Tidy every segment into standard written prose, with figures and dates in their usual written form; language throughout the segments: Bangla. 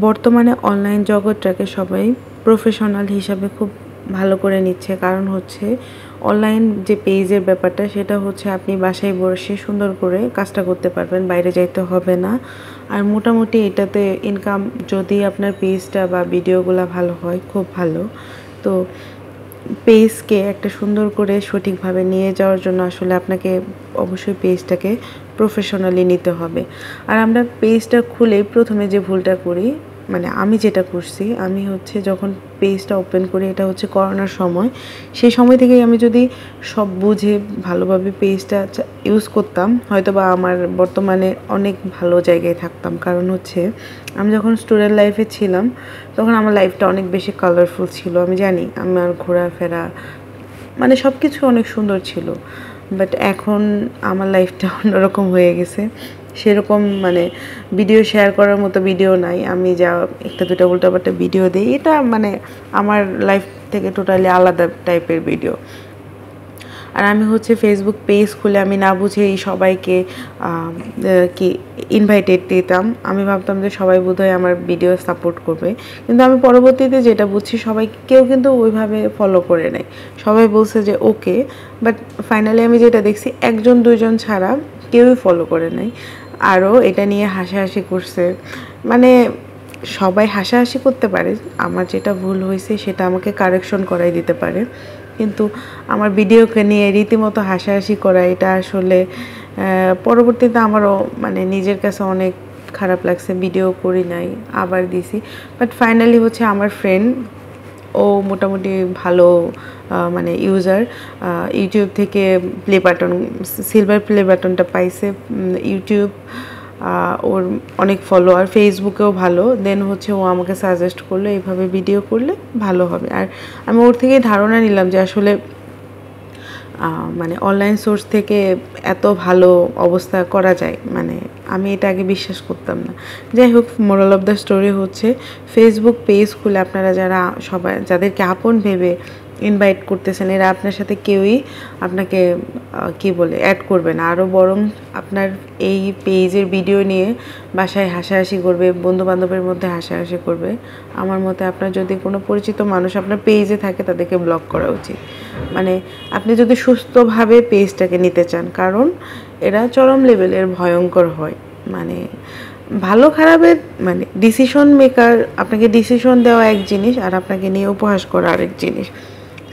বর্তমানে অনলাইন জগৎটাকে সবাই প্রফেশনাল হিসাবে খুব ভালো করে নিচ্ছে, কারণ হচ্ছে অনলাইন যে পেজের ব্যাপারটা সেটা হচ্ছে আপনি বাসায় বসে সুন্দর করে কাজটা করতে পারবেন, বাইরে যাইতে হবে না। আর মোটামুটি এটাতে ইনকাম, যদি আপনার পেজটা বা ভিডিওগুলো ভালো হয়, খুব ভালো। তো পেজকে একটা সুন্দর করে সঠিকভাবে নিয়ে যাওয়ার জন্য আসলে আপনাকে অবশ্যই পেজটাকে প্রফেশনালি নিতে হবে। আর আমরা পেজটা খুলে প্রথমে যে ভুলটা করি, মানে আমি যেটা করছি, আমি হচ্ছে যখন পেজটা ওপেন করি, এটা হচ্ছে করোনার সময়, সেই সময় থেকেই আমি যদি সব বুঝে ভালোভাবে পেজটা ইউজ করতাম, হয়তো বা আমার বর্তমানে অনেক ভালো জায়গায় থাকতাম। কারণ হচ্ছে আমি যখন স্টুডেন্ট লাইফে ছিলাম তখন আমার লাইফটা অনেক বেশি কালারফুল ছিল। আমি জানি আমার ঘোরাফেরা মানে সব কিছু অনেক সুন্দর ছিল, বাট এখন আমার লাইফটা অন্যরকম হয়ে গেছে। সেরকম মানে ভিডিও শেয়ার করার মতো ভিডিও নাই। আমি যা একটা দুটা উল্টাপাল্টা ভিডিও দিই, এটা মানে আমার লাইফ থেকে টোটালি আলাদা টাইপের ভিডিও। আর আমি হচ্ছে ফেসবুক পেজ খুলে আমি না বুঝেই সবাইকে কি ইনভাইটেড দিতাম। আমি ভাবতাম যে সবাই বোধহয় আমার ভিডিও সাপোর্ট করবে, কিন্তু আমি পরবর্তীতে যেটা বুঝছি, সবাই কেউ কিন্তু ওইভাবে ফলো করে নেয়। সবাই বলছে যে ওকে, বাট ফাইনালি আমি যেটা দেখছি, একজন দুইজন ছাড়া কেউই ফলো করে নাই। আরও এটা নিয়ে হাসাহাসি করছে। মানে সবাই হাসাহাসি করতে পারে, আমার যেটা ভুল হয়েছে সেটা আমাকে কারেকশন করাই দিতে পারে, কিন্তু আমার ভিডিওকে নিয়ে রীতিমতো হাসাহাসি করা, এটা আসলে পরবর্তীতে আমারও মানে নিজের কাছে অনেক খারাপ লাগছে। ভিডিও করি নাই, আবার দিছি। বাট ফাইনালি হচ্ছে আমার ফ্রেন্ড, ও মোটামুটি ভালো মানে ইউজার, ইউটিউব থেকে প্লে বাটন, সিলভার প্লে বাটনটা পাইছে ইউটিউব, ওর অনেক ফলোয়ার, ফেসবুকেও ভালো। দেন হচ্ছে ও আমাকে সাজেস্ট করলো এইভাবে ভিডিও করলে ভালো হবে। আর আমি ওর থেকেই ধারণা নিলাম যে আসলে মানে অনলাইন সোর্স থেকে এত ভালো অবস্থা করা যায়, মানে আমি এটা আগে বিশ্বাস করতাম না। যাই হোক, মোরাল অফ দ্য স্টোরি হচ্ছে ফেসবুক পেজ খুলে আপনারা যারা সবাই যাদেরকে আপন ভেবে ইনভাইট করতেছেন, এরা আপনার সাথে কেউই আপনাকে কি বলে অ্যাড করবে না, আরও বরং আপনার এই পেজের ভিডিও নিয়ে বাসায় হাসাহাসি করবে, বন্ধুবান্ধবের মধ্যে হাসাহাসি করবে। আমার মতে আপনার যদি কোনো পরিচিত মানুষ আপনার পেজে থাকে, তাদেরকে ব্লক করা উচিত। মানে আপনি যদি সুস্থভাবে পেজটাকে নিতে চান, কারণ এরা চরম লেভেলের ভয়ঙ্কর হয়। মানে ভালো খারাপের মানে ডিসিশন মেকার, আপনাকে ডিসিশন দেওয়া এক জিনিস, আর আপনাকে নিয়ে উপহাস করা আরেক জিনিস।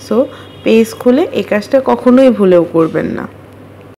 সো পেজ খুলে এই কাজটা কখনোই ভুলেও করবেন না।